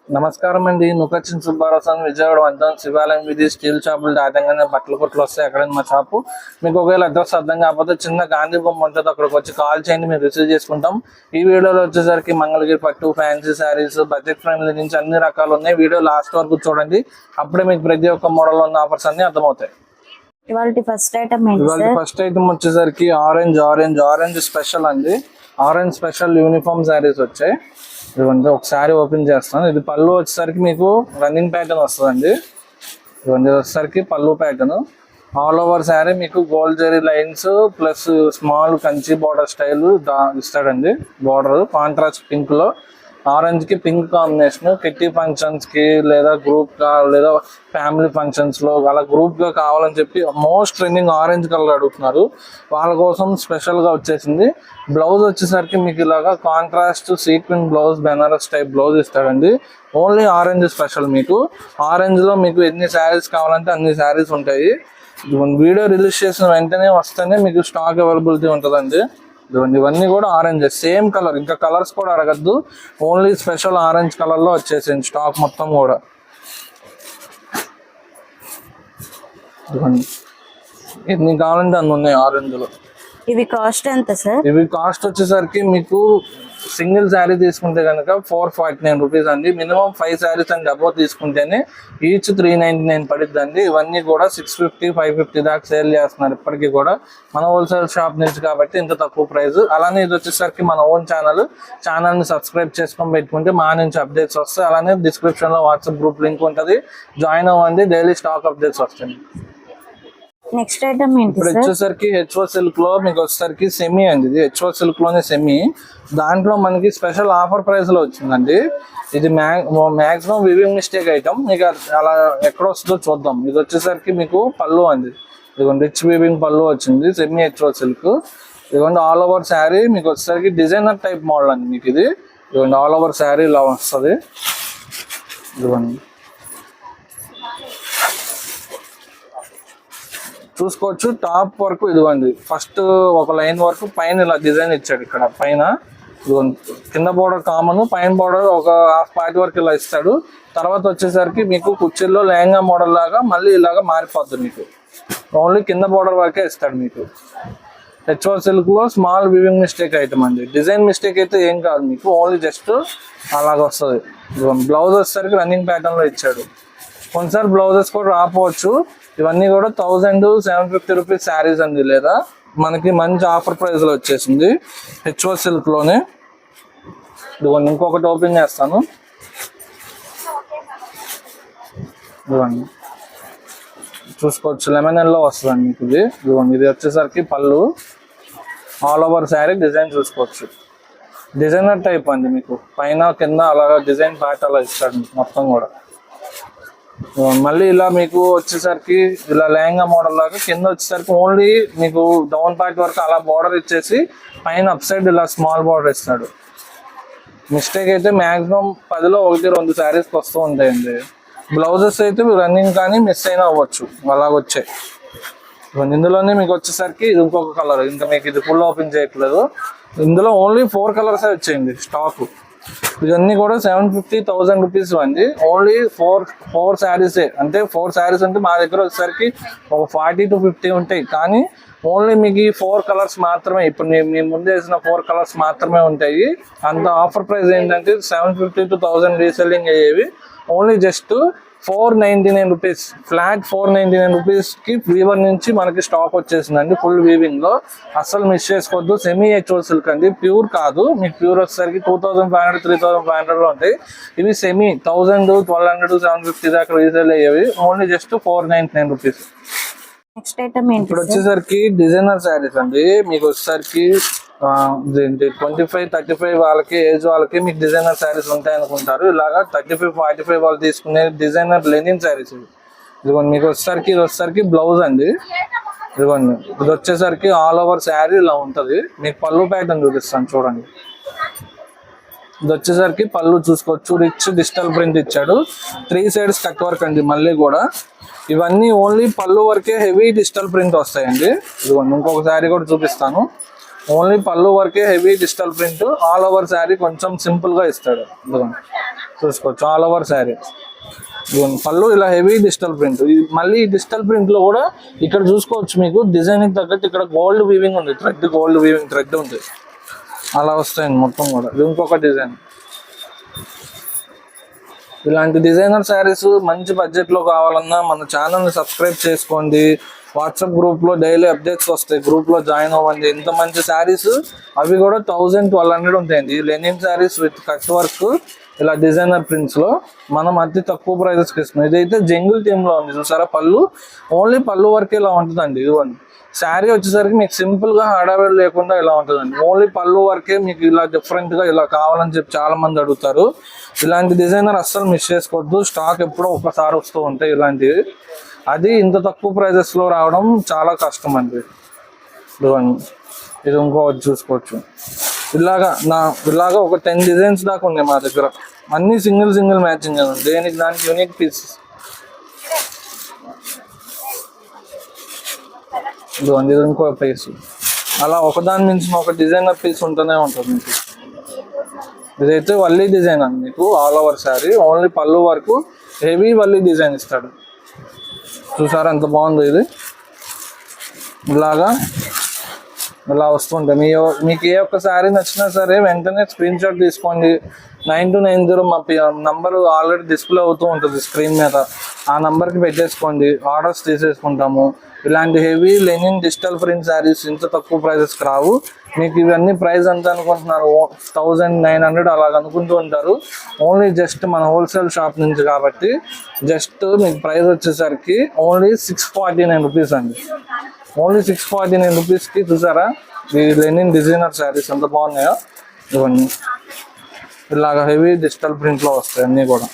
నమస్కారం అండి. నుకచ్చిన్ సుబ్బారావు విజయవాడ వంతం శివాలయం వీధి స్టీల్ షాపులు దాటంగానే బట్టల కొట్లు వస్తాయి. ఎక్కడైనా మా షాపు. మీకు ఒకవేళ అడ్రస్ అర్థం కాకపోతే చిన్న గాంధీ బొమ్మ ఉంటుంది, అక్కడికి వచ్చి కాల్ చేయండి, మేము రిసీవ్ చేసుకుంటాం. ఈ వీడియోలో వచ్చేసరికి మంగళగిరి పట్టు, ఫ్యాన్సీ శారీస్, బడ్జెట్ ఫ్రెండ్లీ నుంచి అన్ని రకాలు ఉన్నాయి. వీడియో లాస్ట్ వరకు చూడండి, అప్పుడే మీకు ప్రతి ఒక్క మోడల్ ఉన్న ఆఫర్స్ అన్ని అర్థమవుతాయి. ఫస్ట్ ఐటమ్ వచ్చేసరికి ఆరెంజ్ స్పెషల్ అండి. ఆరెంజ్ స్పెషల్ యూనిఫామ్ శారీస్ వచ్చాయి. ఇదిగోండి ఒక శారీ ఓపెన్ చేస్తాను. ఇది పళ్ళు వచ్చేసరికి మీకు రన్నింగ్ ప్యాటర్న్ వస్తుందండి. ఇదిగోండి వచ్చేసరికి పళ్ళు ప్యాటర్న్. ఆల్ ఓవర్ శారీ మీకు gold zari lines plus small Kanchi border style ఇస్తాడండి. బార్డర్ కాంట్రాస్ట్ పింక్ లో ఆరెంజ్ కి పింక్ కాంబినేషన్. కిట్టి ఫంక్షన్స్ కి లేదా గ్రూప్ గా లేదా ఫ్యామిలీ ఫంక్షన్స్ లో అలా గ్రూప్ గా కావాలని చెప్పి మోస్ట్ ట్రెండింగ్ ఆరెంజ్ కలర్ అడుగుతున్నారు. వాళ్ళ కోసం స్పెషల్ గా వచ్చేసింది. బ్లౌజ్ వచ్చేసరికి మీకు ఇలాగా contrast sequence blouse, Banaras type blouse ఇస్తాడండి. Only orange special. మీకు ఆరెంజ్ లో మీకు ఎన్ని శారీస్ కావాలంటే అన్ని శారీస్ ఉంటాయి. వీడియో రిలీజ్ చేసిన వెంటనే వస్తేనే మీకు స్టాక్ అవైలబిలిటీ ఉంటుందండి. ఇవన్నీ కూడా ఆరెంజ్ సేమ్ కలర్, ఇంకా కలర్స్ కూడా అడగద్దు, ఓన్లీ స్పెషల్ ఆరెంజ్ కలర్ లో వచ్చేసింది స్టాక్ మొత్తం కూడా. ఎన్ని కావాలంటే అన్ని ఉన్నాయి ఆరెంజ్ లో. ఇవి కాస్ట్ ఎంత సార్? ఇవి కాస్ట్ వచ్చేసరికి మీకు సింగిల్ శారీ తీసుకుంటే కనుక 449 రూపీస్ అండి. మినిమం 5 శారీస్ అండ్ అబౌవ్ తీసుకుంటేనే ఈచ్ 399 పడుద్ది అండి. ఇవన్నీ కూడా 650, 550 దాకా సేల్ చేస్తున్నారు ఇప్పటికీ కూడా మన హోల్సేల్ షాప్ నుంచి, కాబట్టి ఇంత తక్కువ ప్రైస్. అలానే ఇది వచ్చేసరికి మన ఓన్ ఛానల్ ని సబ్స్క్రైబ్ చేసుకొని పెట్టుకుంటే మా నుంచి అప్డేట్స్ వస్తాయి. అలానే డిస్క్రిప్షన్ లో వాట్సాప్ గ్రూప్ లింక్ ఉంటుంది, జాయిన్ అవ్వండి, డైలీ స్టాక్ అప్డేట్స్ వస్తాయి. నెక్స్ట్ ఐటమ్ ఏంటి? ఇప్పుడు వచ్చేసరికి హెచ్ఓ సిల్క్ లో మీకు వచ్చేసరికి సెమీ అండి. ఇది హెచ్ఓ సిల్క్ లోనే సెమీ. దాంట్లో మనకి స్పెషల్ ఆఫర్ ప్రైస్ లో వచ్చిందండి. ఇది మాక్సిమం వివింగ్ మిస్టేక్ ఐటమ్, మీకు అలా ఎక్కడ వస్తుందో చూద్దాం. ఇది వచ్చేసరికి మీకు పళ్ళు అండి. ఇదిగోండి రిచ్ వివింగ్ పళ్ళు వచ్చింది, సెమీ హెచ్ఓ సిల్క్. ఇదిగోండి ఆల్ ఓవర్ శారీ మీకు వచ్చేసరికి డిజైనర్ టైప్ మోడల్ అండి. మీకు ఇది ఇదిగోండి ఆల్ ఓవర్ శారీ ఇలా వస్తుంది. ఇదిగోండి చూసుకోవచ్చు. టాప్ వరకు ఇదిగోండి ఫస్ట్ ఒక లైన్ వరకు పైన ఇలా డిజైన్ ఇచ్చాడు. ఇక్కడ పైన కింద బోర్డర్ కామన్, పైన బోర్డర్ ఒక హాఫ్ పార్ట్ వరకు ఇలా ఇస్తాడు. తర్వాత వచ్చేసరికి మీకు కుర్చీల్లో లెహంగా మోడల్ లాగా మళ్ళీ ఇలాగా మారిపోతుంది. మీకు ఓన్లీ కింద బోర్డర్ వరకే ఇస్తాడు. మీకు హెచ్ఓ సిల్క్ లో స్మాల్ వివింగ్ మిస్టేక్ ఐటమ్ అండి. డిజైన్ మిస్టేక్ అయితే ఏం కాదు, మీకు ఓన్లీ జస్ట్ అలాగ వస్తుంది. బ్లౌజ్ వచ్చేసరికి రన్నింగ్ ప్యాటర్న్ లో ఇచ్చాడు. కొన్నిసారి బ్లౌజెస్ కూడా రాకపోవచ్చు. ఇవన్నీ కూడా 1750 రూపీస్ శారీస్ అండి, లేదా మనకి మంచి ఆఫర్ ప్రైస్ లో వచ్చేసింది హెచ్ఓ సిల్క్ లోనే. ఇదిగోండి ఇంకొకటి ఓపెన్ చేస్తాను. ఇదిగోండి చూసుకోవచ్చు, లెమన్ ఎల్లో వస్తుందండి మీకు ఇది. ఇదిగోండి ఇది వచ్చేసరికి పళ్ళు, ఆల్ ఓవర్ శారీ డిజైన్ చూసుకోవచ్చు. డిజైనర్ టైప్ అండి, మీకు పైన కింద అలాగా డిజైన్ ప్యాట్ అలా ఇస్తాడు మీకు మొత్తం కూడా. మళ్ళీ ఇలా మీకు వచ్చేసరికి ఇలా లెహంగా మోడల్ లాగా కింద వచ్చేసరికి ఓన్లీ మీకు డౌన్ పార్ట్ వరకు అలా బార్డర్ ఇచ్చేసి పైన అప్ సైడ్ ఇలా స్మాల్ బార్డర్ ఇస్తాడు. మిస్టేక్ అయితే మాక్సిమం 10లో 1-2 శారీస్కి వస్తూ ఉంటాయండి. బ్లౌజెస్ అయితే రన్నింగ్ కానీ మిస్ అయినా అవ్వచ్చు, అలాగొచ్చాయి. ఇందులోనే మీకు వచ్చేసరికి ఇది ఇంకొక కలర్, ఇంకా మీకు ఇది ఫుల్ ఓపెన్ చేయట్లేదు. ఇందులో ఓన్లీ 4 కలర్సే వచ్చాయండి స్టాక్. ఇవన్నీ కూడా 750-1000 రూపీస్ అండి. ఓన్లీ 4 శారీసే. అంటే 4 శారీస్ అంటే మా దగ్గర వచ్చేసరికి ఒక 40 to 50 ఉంటాయి, కానీ ఓన్లీ మీకు ఈ 4 కలర్స్ మాత్రమే. ఇప్పుడు మీ ముందు వేసిన 4 కలర్స్ మాత్రమే ఉంటాయి. అంత ఆఫర్ ప్రైస్ ఏంటంటే 750 to 1000 రీసెల్లింగ్ అయ్యేవి. Only just 499 rupees, flat 499 rupees కి వీవర్ నుంచి మనకి స్టాక్ వచ్చేసిందండి. ఫుల్ వీవింగ్ లో అస్సలు మిస్ చేసుకోవద్దు. సెమీ హెచ్ఓ సిల్క్ అండి, ప్యూర్ కాదు. మీకు ప్యూర్ వచ్చేసరికి 2500, 3500 లో ఉంటాయి. ఇవి సెమీ 1000, 1200, 750 దాకా రీసేల్ అయ్యేవి. Only just 499 rupees. Next item ఏంటి? ఇప్పుడు వచ్చేసరికి డిజైనర్ శారీస్ అండి. మీకు వచ్చేసరికి 25-35 వాళ్ళకి ఏజ్ వాళ్ళకి మీకు డిజైనర్ శారీస్ ఉంటాయి అనుకుంటారు. ఇలాగా 35-45 వాళ్ళు తీసుకునే డిజైనర్ లెనిన్ శారీస్. ఇదిగోండి మీకు వచ్చేసరికి బ్లౌజ్ అండి. ఇదిగోండి ఇది వచ్చేసరికి ఆల్ ఓవర్ శారీ ఇలా ఉంటుంది. మీకు పళ్ళు ప్యాటర్న్ చూపిస్తాను చూడండి. ఇది వచ్చేసరికి పళ్ళు చూసుకోవచ్చు, రిచ్ డిజిటల్ ప్రింట్ ఇచ్చాడు. 3 సైడ్స్ కట్ వర్క్ అండి. మళ్ళీ కూడా ఇవన్నీ ఓన్లీ పళ్ళు వరకే హెవీ డిజిటల్ ప్రింట్ వస్తాయండి. ఇదిగోండి ఇంకొక శారీ కూడా చూపిస్తాను. ఓన్లీ పళ్ళు వరకే heavy digital print, all over sari కొంచెం సింపుల్ గా ఇస్తాడు. ఇదిగోండి చూసుకోవచ్చు ఆల్ ఓవర్ శారీ. పళ్ళు ఇలా హెవీ డిజిటల్ ప్రింట్. మళ్ళీ డిజిటల్ ప్రింట్ లో కూడా ఇక్కడ చూసుకోవచ్చు మీకు డిజైనింగ్ తగ్గట్టు ఇక్కడ గోల్డ్ వీవింగ్ ఉంది, థ్రెడ్ గోల్డ్ వీవింగ్ థ్రెడ్ ఉంది, అలా వస్తాయండి మొత్తం కూడా. ఇది ఇంకొక డిజైన్. ఇలాంటి డిజైనర్ శారీస్ మంచి బడ్జెట్లో కావాలన్నా మన ఛానల్ని సబ్స్క్రైబ్ చేసుకోండి. వాట్సాప్ గ్రూప్లో డైలీ అప్డేట్స్ వస్తాయి, గ్రూప్లో జాయిన్ అవ్వండి. ఇంత మంచి శారీస్ అవి కూడా 1000-1200 ఉంటాయండి. Linen saris with cut work ఇలా డిజైనర్ ప్రింట్స్లో మనం అతి తక్కువ ప్రైజెస్కి ఇస్తున్నాం. ఇదైతే జంగిల్ థీమ్లో ఉంది చూసారా, పళ్ళు ఓన్లీ పళ్ళు వరకే ఇలా ఉంటుందండి. ఇదిగోండి శారీ వచ్చేసరికి మీకు సింపుల్గా హడావిడి లేకుండా ఇలా ఉంటుందండి. ఓన్లీ పళ్ళు వరకే మీకు ఇలా డిఫరెంట్గా ఇలా కావాలని చెప్పి చాలా మంది అడుగుతారు. ఇలాంటి డిజైనర్ అస్సలు మిస్ చేసుకోవద్దు. స్టాక్ ఎప్పుడో ఒకసారి వస్తూ ఉంటాయి ఇలాంటివి. అది ఇంత తక్కువ ప్రైజెస్లో రావడం చాలా కష్టం అండి. ఇది ఇంకోటి చూసుకోవచ్చు. ఇలాగా ఒక 10 డిజైన్స్ దాకా ఉన్నాయి మా దగ్గర. అన్ని సింగిల్ మ్యాచింగ్ అండి, దేనికి దానికి యూనిక్ పీసెస్. ఇది ఇంకో పీస్. అలా ఒకదాని మించిన ఒక డిజైనర్ పీస్ ఉంటూనే ఉంటుంది మీకు. ఇదైతే వల్లీ డిజైన్ అండి, మీకు ఆల్ ఓవర్ శారీ ఓన్లీ పళ్ళు వరకు హెవీ వల్లీ డిజైన్ ఇస్తాడు. చూసారా ఎంత బాగుందో ఇది. ఇలా వస్తుంటాయి. మీకు ఏ ఒక్క శారీ నచ్చినా సరే వెంటనే స్క్రీన్ షాట్ తీసుకోండి. 9290 మా నంబర్ ఆల్రెడీ డిస్ప్లే అవుతూ ఉంటుంది స్క్రీన్ మీద, ఆ నంబర్కి పెట్టేసుకోండి, ఆర్డర్స్ తీసేసుకుంటాము. ఇలాంటి heavy linen digital print saris ఇంత తక్కువ ప్రైజెస్కి రావు. మీకు ఇవన్నీ ప్రైస్ ఎంత అనుకుంటున్నారు, 1900 అలాగ అనుకుంటూ ఉంటారు. ఓన్లీ జస్ట్ మన హోల్సేల్ షాప్ నుంచి కాబట్టి జస్ట్ మీకు ప్రైస్ వచ్చేసరికి ఓన్లీ 649 రూపీస్ అండి. ఓన్లీ 649 రూపీస్కి చూసారా ఈ లెనిన్ డిజైనర్ శారీస్ ఎంత బాగున్నాయో. ఇవన్నీ ఇలాగ హెవీ డిజిటల్ ప్రింట్లో వస్తాయి అన్నీ కూడా.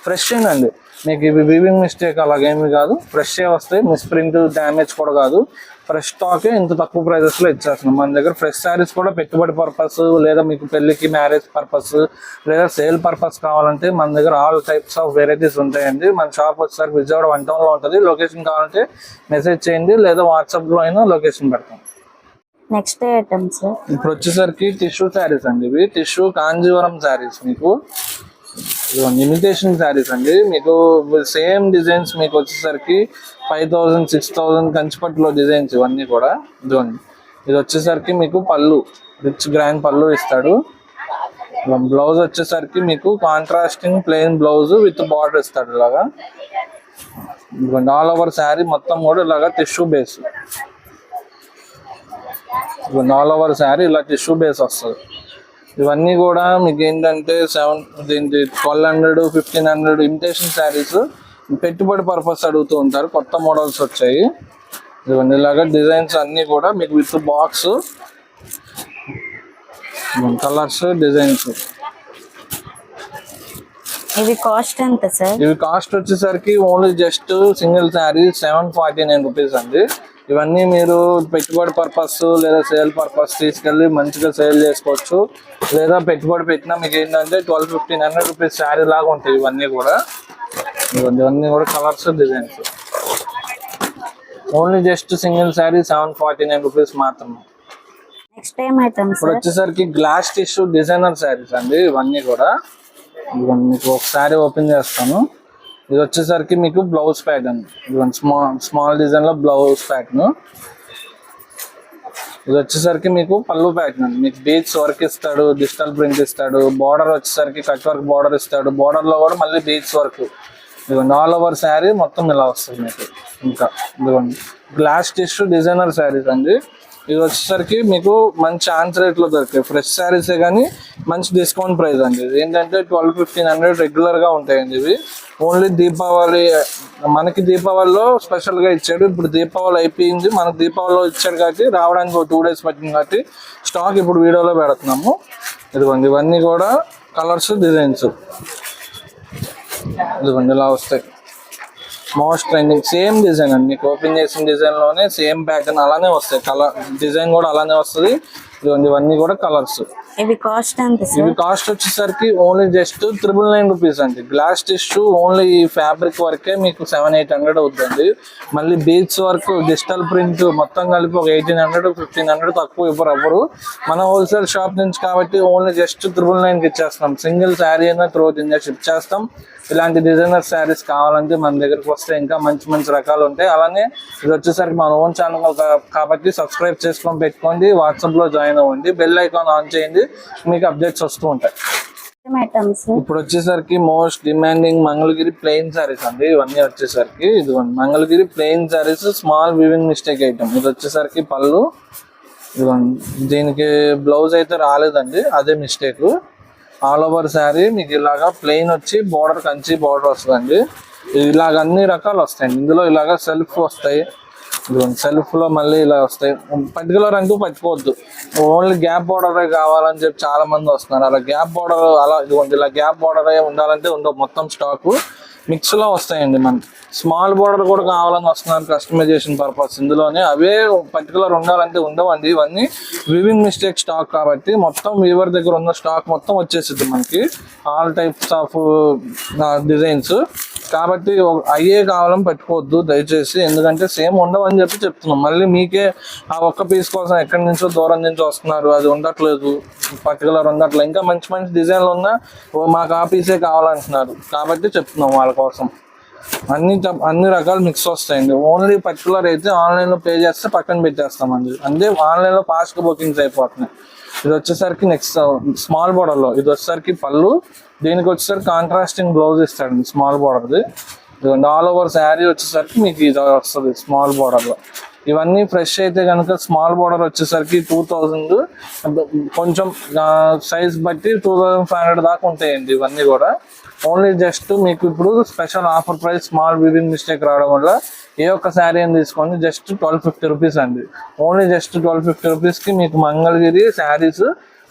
ఫ్రెష్ అండి, మీకు ఇవి వీవింగ్ మిస్టేక్ అలాగేమీ కాదు, ఫ్రెష్ే వస్తాయి. మిస్ ప్రింట్ డ్యామేజ్ కూడా కాదు. ఫ్రెష్ స్టాకే ఇంత తక్కువ ప్రైజెస్లో ఇచ్చేస్తున్నాం. మన దగ్గర ఫ్రెష్ శారీస్ కూడా పెట్టుబడి పర్పస్, లేదా మీకు పెళ్ళికి మ్యారేజ్ పర్పస్, లేదా సేల్ పర్పస్ కావాలంటే మన దగ్గర ఆల్ టైప్స్ ఆఫ్ వెరైటీస్ ఉంటాయండి. మన షాప్ వచ్చేసరికి విజయవాడ 1 టౌన్లో ఉంటుంది. లొకేషన్ కావాలంటే మెసేజ్ చేయండి, లేదా వాట్సాప్లో అయినా లొకేషన్ పెడతాం. నెక్స్ట్ ఐటమ్ సార్ ఇప్పుడు వచ్చేసరికి టిష్యూ శారీస్ అండి. ఇవి టిష్యూ కాంజీవరం శారీస్, మీకు ఇమిటేషన్ శారీస్ అండి. మీకు సేమ్ డిజైన్స్ మీకు వచ్చేసరికి 5000, 6000 కంచిపట్టులో డిజైన్స్ ఇవన్నీ కూడా. ఇది వచ్చేసరికి మీకు పళ్ళు రిచ్ గ్రాండ్ పళ్ళు ఇస్తాడు. బ్లౌజ్ వచ్చేసరికి మీకు contrasting plain blouse with border ఇస్తాడు. ఇలాగా ఆల్ ఓవర్ శారీ మొత్తం కూడా ఇలాగా tissue base. All over sari ఇలా టిష్యూ బేస్ వస్తుంది. ఇవన్నీ కూడా మీకు ఏంటంటే 1200, 1500 ఇమిటేషన్ శారీస్ పెట్టుబడి పర్పస్ అడుగుతూ ఉంటారు. కొత్త మోడల్స్ వచ్చాయి. ఇవన్నీ ఇలాగా డిజైన్స్ అన్నీ కూడా మీకు విత్ బాక్స్, కలర్స్, డిజైన్స్. ఇవి కాస్ట్ ఎంత సార్? ఇవి కాస్ట్ వచ్చేసరికి only just single sari 749 rupees అండి. ఇవన్నీ మీరు పెట్టుబడి పర్పస్ లేదా సేల్ పర్పస్ తీసుకెళ్ళి మంచిగా సేల్ చేసుకోవచ్చు. లేదా పెట్టుబడి పెట్టినా మీకు ఏంటంటే 1200-1500 రూపీస్ శారీ లాగా ఉంటాయి ఇవన్నీ కూడా. ఇవన్నీ కూడా colours, designs. Only just single sari 749 rupees మాత్రమే. నెక్స్ట్ ఏం ఐటమ్ ఇప్పుడు వచ్చేసరికి గ్లాస్ టిష్యూ డిజైనర్ శారీస్ అండి. ఇవన్నీ కూడా మీకు ఒక శారీ ఓపెన్ చేస్తాను. ఇది వచ్చేసరికి మీకు బ్లౌజ్ ప్యాటర్న్, స్మాల్ డిజైన్ లో బ్లౌజ్ ప్యాటర్న్. ఇది వచ్చేసరికి మీకు పళ్ళు ప్యాటర్న్, మీకు బీడ్స్ వర్క్ ఇస్తాడు, డిజిటల్ ప్రింట్ ఇస్తాడు. బార్డర్ వచ్చేసరికి కట్ వర్క్ బార్డర్ ఇస్తాడు. బార్డర్ లో కూడా మళ్ళీ బీడ్స్ వర్క్. ఇదిగోండి ఆల్ ఓవర్ శారీ మొత్తం ఇలా వస్తుంది మీకు. ఇంకా ఇదిగోండి గ్లాస్ టిష్యూ డిజైనర్ శారీస్ అండి. ఇది వచ్చేసరికి మీకు మంచి ఛాన్స్ రేట్లో దొరుకుతాయి. ఫ్రెష్ శారీసే కానీ మంచి డిస్కౌంట్ ప్రైస్ అండి. ఇది ఏంటంటే 1200-1500 రెగ్యులర్గా ఉంటాయండి. ఇవి ఓన్లీ దీపావళి, మనకి దీపావళిలో స్పెషల్గా ఇచ్చాడు. ఇప్పుడు దీపావళి అయిపోయింది, మనకు దీపావళిలో ఇచ్చాడు కాబట్టి రావడానికి ఒక 2 days పట్టింది కాబట్టి స్టాక్ ఇప్పుడు వీడియోలో పెడుతున్నాము. ఇదిగోండి ఇవన్నీ కూడా కలర్స్, డిజైన్స్. ఇదిగోండి ఇలా వస్తాయి. మోస్ట్ ట్రెండింగ్ సేమ్ డిజైన్ అండి. మీకు ఓపెన్ చేసిన డిజైన్లోనే సేమ్ ప్యాటర్న్ అలానే వస్తాయి. కలర్ డిజైన్ కూడా అలానే వస్తుంది. ఇవన్నీ కూడా కలర్స్. ఇవి కాస్ట్ ఎంత ఇవి సార్? కాస్ట్ వచ్చేసరికి ఓన్లీ జస్ట్ 999 రూపీస్ అండి. గ్లాస్ టిష్యూ ఓన్లీ ఈ ఫ్యాబ్రిక్ వరకే మీకు 700-800 అవుతుంది. మళ్ళీ బీడ్స్ వర్క్, డిజిటల్ ప్రింట్ మొత్తం కలిపి ఒక 1800-1500 తక్కువ ఇవ్వరు. మన హోల్సేల్ షాప్ నుంచి కాబట్టి ఓన్లీ జస్ట్ 999 ఇచ్చేస్తాం. సింగిల్ శారీ అయినా త్రూ ఇండియా షిప్ చేస్తాం. ఇలాంటి డిజైనర్ శారీస్ కావాలంటే మన దగ్గరకు వస్తే ఇంకా మంచి మంచి రకాలు ఉంటాయి. అలానే ఇది వచ్చేసరికి మన ఓన్ ఛానల్ కాబట్టి సబ్స్క్రైబ్ చేసుకొని పెట్టుకోండి, వాట్సాప్ లో జాయిన్ అవ్వండి, బెల్ ఐకాన్ ఆన్ చేయండి, మీకు అప్డేట్స్ వస్తూ ఉంటాయి. ఐటమ్స్ ఇప్పుడు వచ్చేసరికి most demanding Mangalagiri plain saris అండి. ఇవన్నీ వచ్చేసరికి ఇదిగోండి Mangalagiri plain saris, small weaving mistake item. ఇది వచ్చేసరికి పళ్ళు, ఇదిగోండి దీనికి బ్లౌజ్ అయితే రాలేదండి, అదే మిస్టేక్. ఆల్ ఓవర్ శారీ మీకు ఇలాగా ప్లెయిన్ వచ్చి బోర్డర్ కంచి బోర్డర్ వస్తుందండి. ఇలాగ అన్ని రకాలు వస్తాయండి. ఇందులో ఇలాగ సెల్ఫ్ వస్తాయి, సెల్ఫ్ లో మళ్ళీ ఇలా వస్తాయి. పర్టికులర్ అంటూ పట్టుకోవద్దు, ఓన్లీ గ్యాప్ బోర్డర్ కావాలని చెప్పి చాలా మంది వస్తున్నారు. అలా గ్యాప్ బోర్డర్ అలా ఇదిగోండి ఇలా గ్యాప్ బోర్డర్ ఉండాలంటే ఉండవు, మొత్తం స్టాక్ మిక్స్ లో వస్తాయండి. మనకి స్మాల్ బోర్డర్ కూడా కావాలని వస్తున్నారు కస్టమైజేషన్ పర్పస్. ఇందులోనే అవే పర్టికులర్ ఉండాలంటే ఉండవండి. ఇవన్నీ వీవింగ్ మిస్టేక్ స్టాక్ కాబట్టి మొత్తం వీవర్ దగ్గర ఉన్న స్టాక్ మొత్తం వచ్చేసింది మనకి, ఆల్ టైప్స్ ఆఫ్ డిజైన్స్. కాబట్టి అయ్యే కావాలని పెట్టుకోవద్దు దయచేసి, ఎందుకంటే సేమ్ ఉండవని చెప్పి చెప్తున్నాం. మళ్ళీ మీకే ఆ ఒక్క పీస్ కోసం ఎక్కడి నుంచో దూరం నుంచి వస్తున్నారు, అది ఉండట్లేదు, పర్టికులర్ ఉండట్లేదు, ఇంకా మంచి మంచి డిజైన్లు ఉన్నా మాకు ఆ పీసే కావాలంటున్నారు కాబట్టి చెప్తున్నాం వాళ్ళ కోసం. అన్ని రకాలు మిక్స్ వస్తాయండి. ఓన్లీ పర్టికులర్ అయితే ఆన్లైన్ లో పే చేస్తే పక్కన పెట్టేస్తామండి, అంటే ఆన్లైన్ లో ఫాస్ట్ బుకింగ్స్ అయిపోతున్నాయి. ఇది వచ్చేసరికి నెక్స్ట్ స్మాల్ బోర్డర్ లో, ఇది వచ్చేసరికి పళ్ళు, దీనికి వచ్చేసరికి కాంట్రాస్టింగ్ బ్లౌజ్ ఇస్తాడండి స్మాల్ బోర్డర్ది. ఆల్ ఓవర్ శారీ వచ్చేసరికి మీకు ఇది వస్తుంది స్మాల్ బోర్డర్ లో. ఇవన్నీ ఫ్రెష్ అయితే కనుక స్మాల్ బోర్డర్ వచ్చేసరికి 2000, కొంచెం సైజ్ బట్టి 2500 దాకా ఉంటాయండి. ఇవన్నీ కూడా ఓన్లీ జస్ట్ మీకు ఇప్పుడు special offer price small weaving mistake రావడం వల్ల ఏ ఒక్క శారీ అని తీసుకోండి జస్ట్ 1250 రూపీస్ అండి. ఓన్లీ జస్ట్ 1250 రూపీస్కి మీకు మంగళగిరి శారీస్,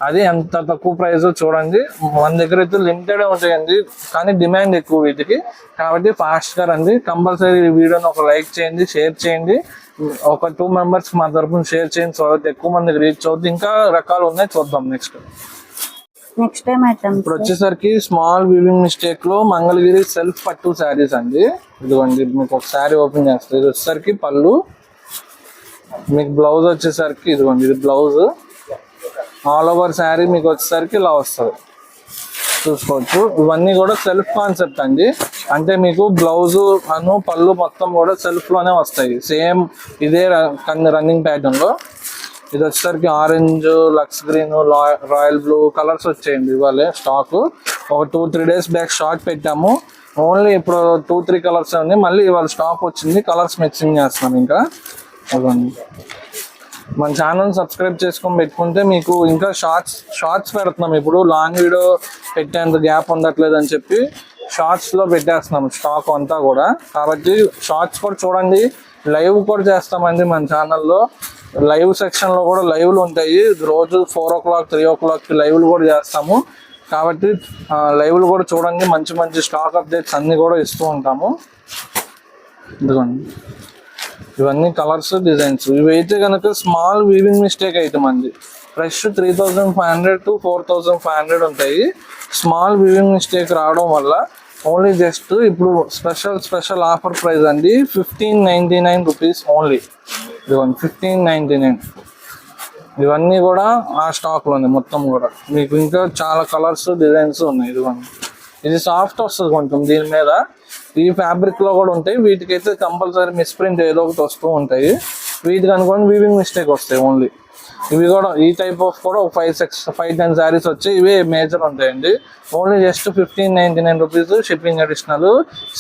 అది ఎంత తక్కువ ప్రైస్ చూడండి. మన దగ్గర అయితే లిమిటెడ్ ఉంటాయండి, కానీ డిమాండ్ ఎక్కువ వీటికి, కాబట్టి ఫాస్ట్గా రండి. కంపల్సరీ ఈ వీడియోని ఒక లైక్ చేయండి, షేర్ చేయండి, ఒక 2 మెంబర్స్ మా తరఫున షేర్ చేయండి, సో ఎక్కువ మందికి రీచ్ అవుతుంది. ఇంకా రకాలు ఉన్నాయి, చూద్దాం నెక్స్ట్ టైం ఐటమ్స్. ఇప్పుడు వచ్చేసరికి స్మాల్ వీవింగ్ మిస్టేక్ లో మంగళగిరి సెల్ఫ్ పట్టు శారీస్ అండి. ఇదిగోండి మీకు ఒక శారీ ఓపెన్ చేస్తుంది, ఇది వచ్చేసరికి పళ్ళు, మీకు బ్లౌజ్ వచ్చేసరికి ఇదిగోండి ఇది బ్లౌజ్. ఆల్ ఓవర్ శారీ మీకు వచ్చేసరికి ఇలా వస్తుంది, చూసుకోవచ్చు. ఇవన్నీ కూడా సెల్ఫ్ కాన్సెప్ట్ అండి, అంటే మీకు బ్లౌజ్ అను పళ్ళు మొత్తం కూడా సెల్ఫ్ లోనే వస్తాయి. సేమ్ ఇదే రన్నింగ్ ప్యాటర్న్ లో. ఇది వచ్చేసరికి ఆరెంజ్, లక్స్ గ్రీన్, రాయల్ బ్లూ కలర్స్ వచ్చాయండి ఇవాళ స్టాక్. ఒక 2-3 డేస్ బ్యాక్ స్టాక్ పెట్టాము, ఓన్లీ ఇప్పుడు 2-3 కలర్స్ ఉంది. మళ్ళీ ఇవాళ స్టాక్ వచ్చింది, కలర్స్ మిక్సింగ్ చేస్తున్నాం. ఇంకా అదండి మన ఛానల్ సబ్స్క్రైబ్ చేసుకొని పెట్టుకుంటే మీకు ఇంకా షార్ట్స్ పెడుతున్నాం. ఇప్పుడు లాంగ్ వీడియో పెట్టేంత గ్యాప్ ఉండట్లేదు అని చెప్పి షార్ట్స్ లో పెట్టేస్తున్నాం స్టాక్ అంతా కూడా. కాబట్టి షార్ట్స్ కూడా చూడండి, లైవ్ కూడా చేస్తామండి మన ఛానల్లో. లైవ్ సెక్షన్ లో కూడా లైవ్లు ఉంటాయి, రోజు 4 o'clock 3 o'clock లైవ్లు కూడా చేస్తాము. కాబట్టి లైవ్లు కూడా చూడండి, మంచి మంచి స్టాక్ అప్డేట్స్ అన్ని కూడా ఇస్తూ ఉంటాము. ఇదిగోండి ఇవన్నీ కలర్స్, డిజైన్స్. ఇవి అయితే కనుక స్మాల్ వీవింగ్ మిస్టేక్ ఐటమ్ అండి. ఫ్రెష్ 3500 to 4500 ఉంటాయి. స్మాల్ వీవింగ్ మిస్టేక్ రావడం వల్ల ఓన్లీ జస్ట్ ఇప్పుడు స్పెషల్ ఆఫర్ ప్రైస్ అండి, 1599 రూపీస్ ఓన్లీ. ఇదిగోండి 1599. ఇవన్నీ కూడా ఆ స్టాక్ లోనే మొత్తం కూడా. మీకు ఇంకా చాలా కలర్స్, డిజైన్స్ ఉన్నాయి. ఇదిగోండి ఇది సాఫ్ట్ వస్తుంది కొంచెం దీని మీద, ఈ ఫ్యాబ్రిక్ లో కూడా ఉంటాయి. వీటికైతే కంపల్సరీ మిస్ప్రింట్ ఏదో ఒకటి వస్తూ ఉంటాయి. వీటికి అనుకోండి వీవింగ్ మిస్టేక్ వస్తాయి ఓన్లీ. ఇవి కూడా ఈ టైప్ ఆఫ్ కూడా 5-10 శారీస్ వచ్చి ఇవే మేజర్ ఉంటాయండి. Only just 1599 rupees shipping additional.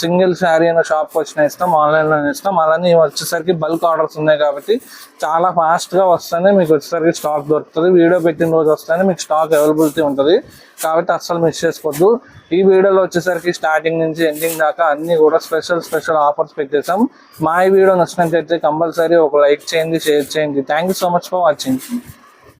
Single sari అయినా షాప్కి వచ్చిన ఇస్తాం, ఆన్లైన్లో ఇస్తాం. అలానే వచ్చేసరికి బల్క్ ఆర్డర్స్ ఉన్నాయి కాబట్టి చాలా ఫాస్ట్గా వస్తేనే మీకు వచ్చేసరికి స్టాక్ దొరుకుతుంది. వీడియో పెట్టిన రోజు వస్తేనే మీకు స్టాక్ అవైలబిలిటీ ఉంటుంది, కాబట్టి అస్సలు మిస్ చేసుకోవద్దు. ఈ వీడియోలో వచ్చేసరికి స్టార్టింగ్ నుంచి ఎండింగ్ దాకా అన్ని కూడా స్పెషల్ ఆఫర్స్ పెట్టేసాం. మా ఈ వీడియో నచ్చినట్లయితే కంపల్సరీ ఒక లైక్ చేయండి, షేర్ చేయండి. Thank you so much for watching.